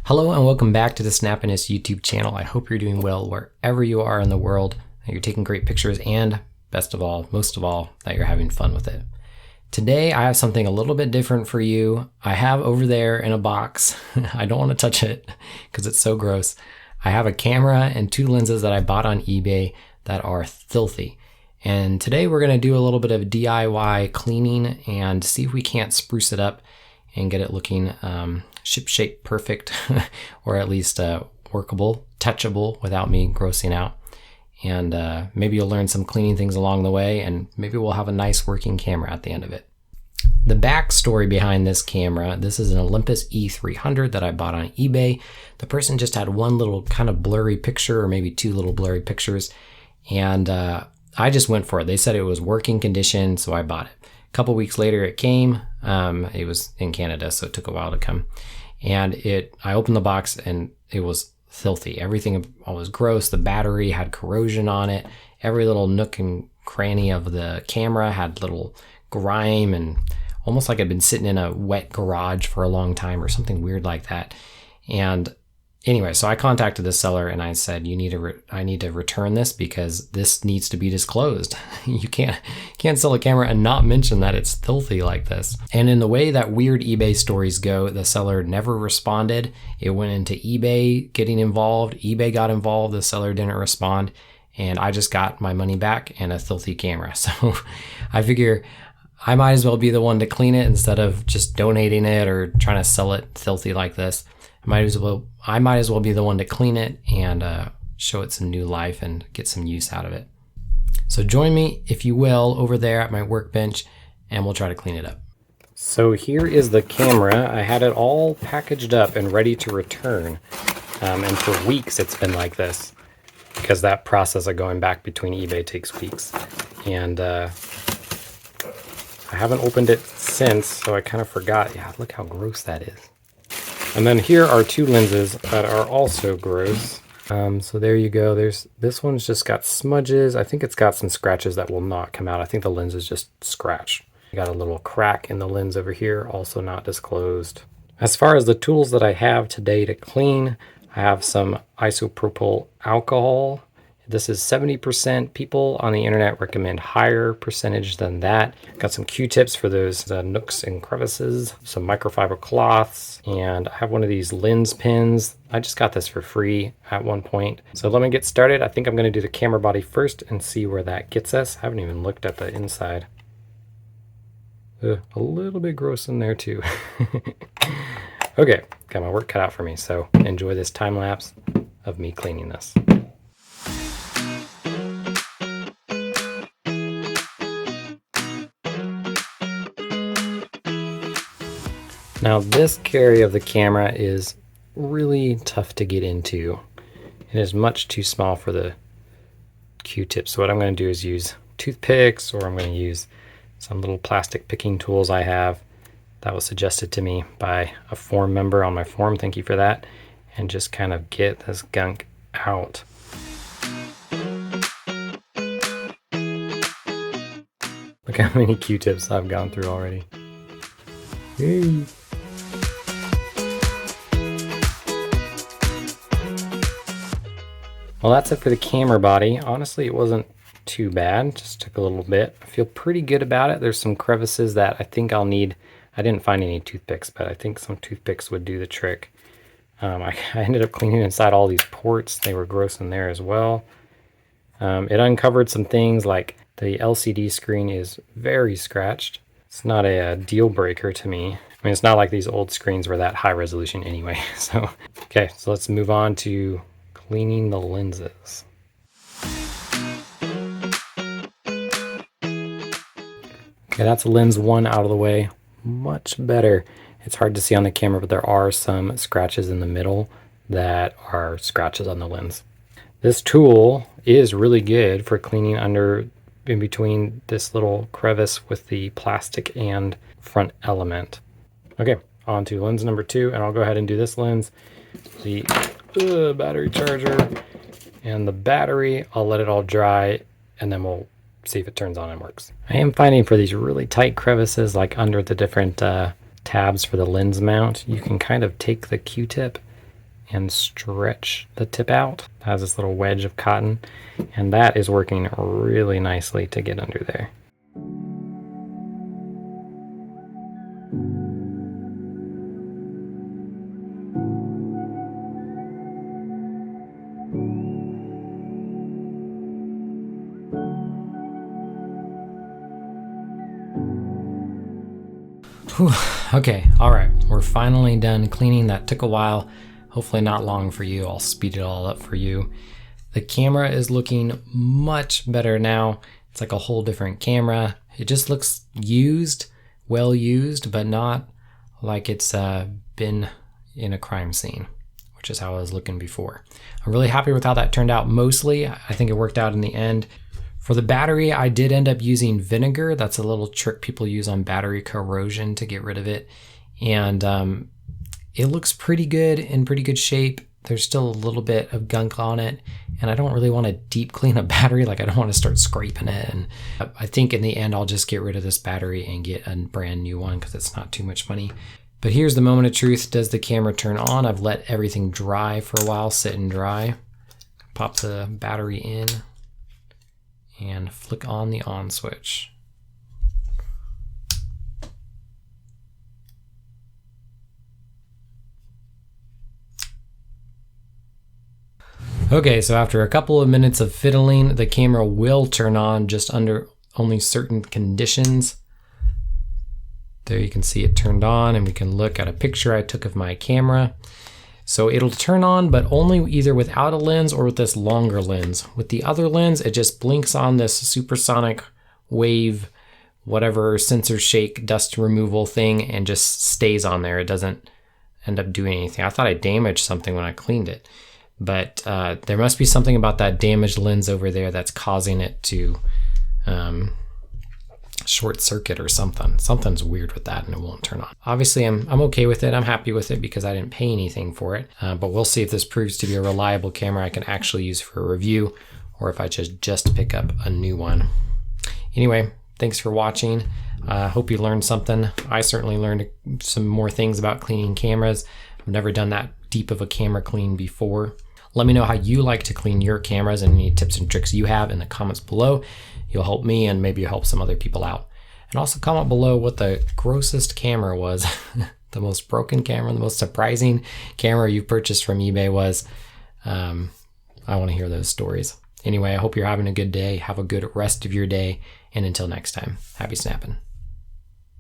Hello and welcome back to the Snappiness YouTube channel. I hope you're doing well wherever you are in the world, that you're taking great pictures, and best of all, most of all, that you're having fun with it. Today I have something a little bit different for you. I have over there in a box, I don't want to touch it because it's so gross. I have a camera and two lenses that I bought on eBay that are filthy. And today we're going to do a little bit of DIY cleaning and see if we can't spruce it up and get it looking ship-shape perfect, or at least workable, touchable without me grossing out. And maybe you'll learn some cleaning things along the way, and maybe we'll have a nice working camera at the end of it. The backstory behind this camera, this is an Olympus E-300 that I bought on eBay. The person just had one little kind of blurry picture, or maybe two little blurry pictures, and I just went for it. They said it was working condition, so I bought it. A couple weeks later it came. It was in Canada, so it took a while to come. And I opened the box and it was filthy. Everything was gross. The battery had corrosion on it. Every little nook and cranny of the camera had little grime, and almost like I'd been sitting in a wet garage for a long time or something weird like that. And anyway, so I contacted the seller and I said, I need to return this because this needs to be disclosed. You can't sell a camera and not mention that it's filthy like this. And in the way that weird eBay stories go, the seller never responded. It went into eBay getting involved. eBay got involved. The seller didn't respond. And I just got my money back and a filthy camera. So I figure I might as well be the one to clean it instead of just donating it or trying to sell it filthy like this. I might as well be the one to clean it and show it some new life and get some use out of it. So join me, if you will, over there at my workbench, and we'll try to clean it up. So here is the camera. I had it all packaged up and ready to return. And for weeks it's been like this, because that process of going back between eBay takes weeks. And I haven't opened it since, so I kind of forgot. Yeah, look how gross that is. And then here are two lenses that are also gross. So there you go. This one's just got smudges. I think it's got some scratches that will not come out. I think the lens is just scratched. I got a little crack in the lens over here, also not disclosed. As far as the tools that I have today to clean, I have some isopropyl alcohol. This is 70%. People on the internet recommend higher percentage than that. Got some Q-tips for those nooks and crevices, some microfiber cloths, and I have one of these lens pins. I just got this for free at one point. So let me get started. I think I'm going to do the camera body first and see where that gets us. I haven't even looked at the inside. A little bit gross in there too. Okay, got my work cut out for me, so enjoy this time lapse of me cleaning this. Now this carry of the camera is really tough to get into. It is much too small for the Q-tips. So what I'm going to do is use toothpicks, or I'm going to use some little plastic picking tools I have. That was suggested to me by a forum member on my forum. Thank you for that. And just kind of get this gunk out. Look how many Q-tips I've gone through already. Hey. Well, that's it for the camera body. Honestly, it wasn't too bad. Just took a little bit. I feel pretty good about it. There's some crevices that I think I'll need. I didn't find any toothpicks, but I think some toothpicks would do the trick. I ended up cleaning inside all these ports. They were gross in there as well. It uncovered some things like the LCD screen is very scratched. It's not a deal breaker to me. I mean, it's not like these old screens were that high resolution anyway. So, okay, so let's move on to cleaning the lenses. Okay, that's lens one out of the way. Much better. It's hard to see on the camera, but there are some scratches in the middle that are scratches on the lens. This tool is really good for cleaning in between this little crevice with the plastic and front element. Okay, on to lens number two, and I'll go ahead and do this lens. The battery charger and the battery, I'll let it all dry and then we'll see if it turns on and works. I am finding for these really tight crevices, like under the different tabs for the lens mount, you can kind of take the Q-tip and stretch the tip out. It has this little wedge of cotton, and that is working really nicely to get under there. Whew. Okay, all right, we're finally done cleaning. That took a while, hopefully not long for you. I'll speed it all up for you. The camera is looking much better now. It's like a whole different camera. It just looks used, well used, but not like it's been in a crime scene, which is how I was looking before. I'm really happy with how that turned out mostly. I think it worked out in the end. For the battery, I did end up using vinegar. That's a little trick people use on battery corrosion to get rid of it. And it looks pretty good, in pretty good shape. There's still a little bit of gunk on it. And I don't really want to deep clean a battery. Like I don't want to start scraping it. And I think in the end, I'll just get rid of this battery and get a brand new one because it's not too much money. But here's the moment of truth. Does the camera turn on? I've let everything dry for a while, sit and dry. Pop the battery in and flick on the on switch. Okay, so after a couple of minutes of fiddling, the camera will turn on just under only certain conditions. There you can see it turned on, and we can look at a picture I took of my camera. So it'll turn on, but only either without a lens or with this longer lens. With the other lens, it just blinks on this supersonic wave, whatever sensor shake, dust removal thing, and just stays on there. It doesn't end up doing anything. I thought I damaged something when I cleaned it, but there must be something about that damaged lens over there that's causing it to short circuit or something. Something's weird with that and it won't turn on. Obviously, I'm okay with it. I'm happy with it because I didn't pay anything for it. But we'll see if this proves to be a reliable camera I can actually use for a review, or if I just pick up a new one. Anyway, thanks for watching. Hope you learned something. I certainly learned some more things about cleaning cameras. I've never done that deep of a camera clean before. Let me know how you like to clean your cameras and any tips and tricks you have in the comments below. You'll help me and maybe you'll help some other people out. And also comment below what the grossest camera was, the most broken camera, the most surprising camera you purchased from eBay was. I want to hear those stories. Anyway, I hope you're having a good day. Have a good rest of your day. And until next time, happy snapping.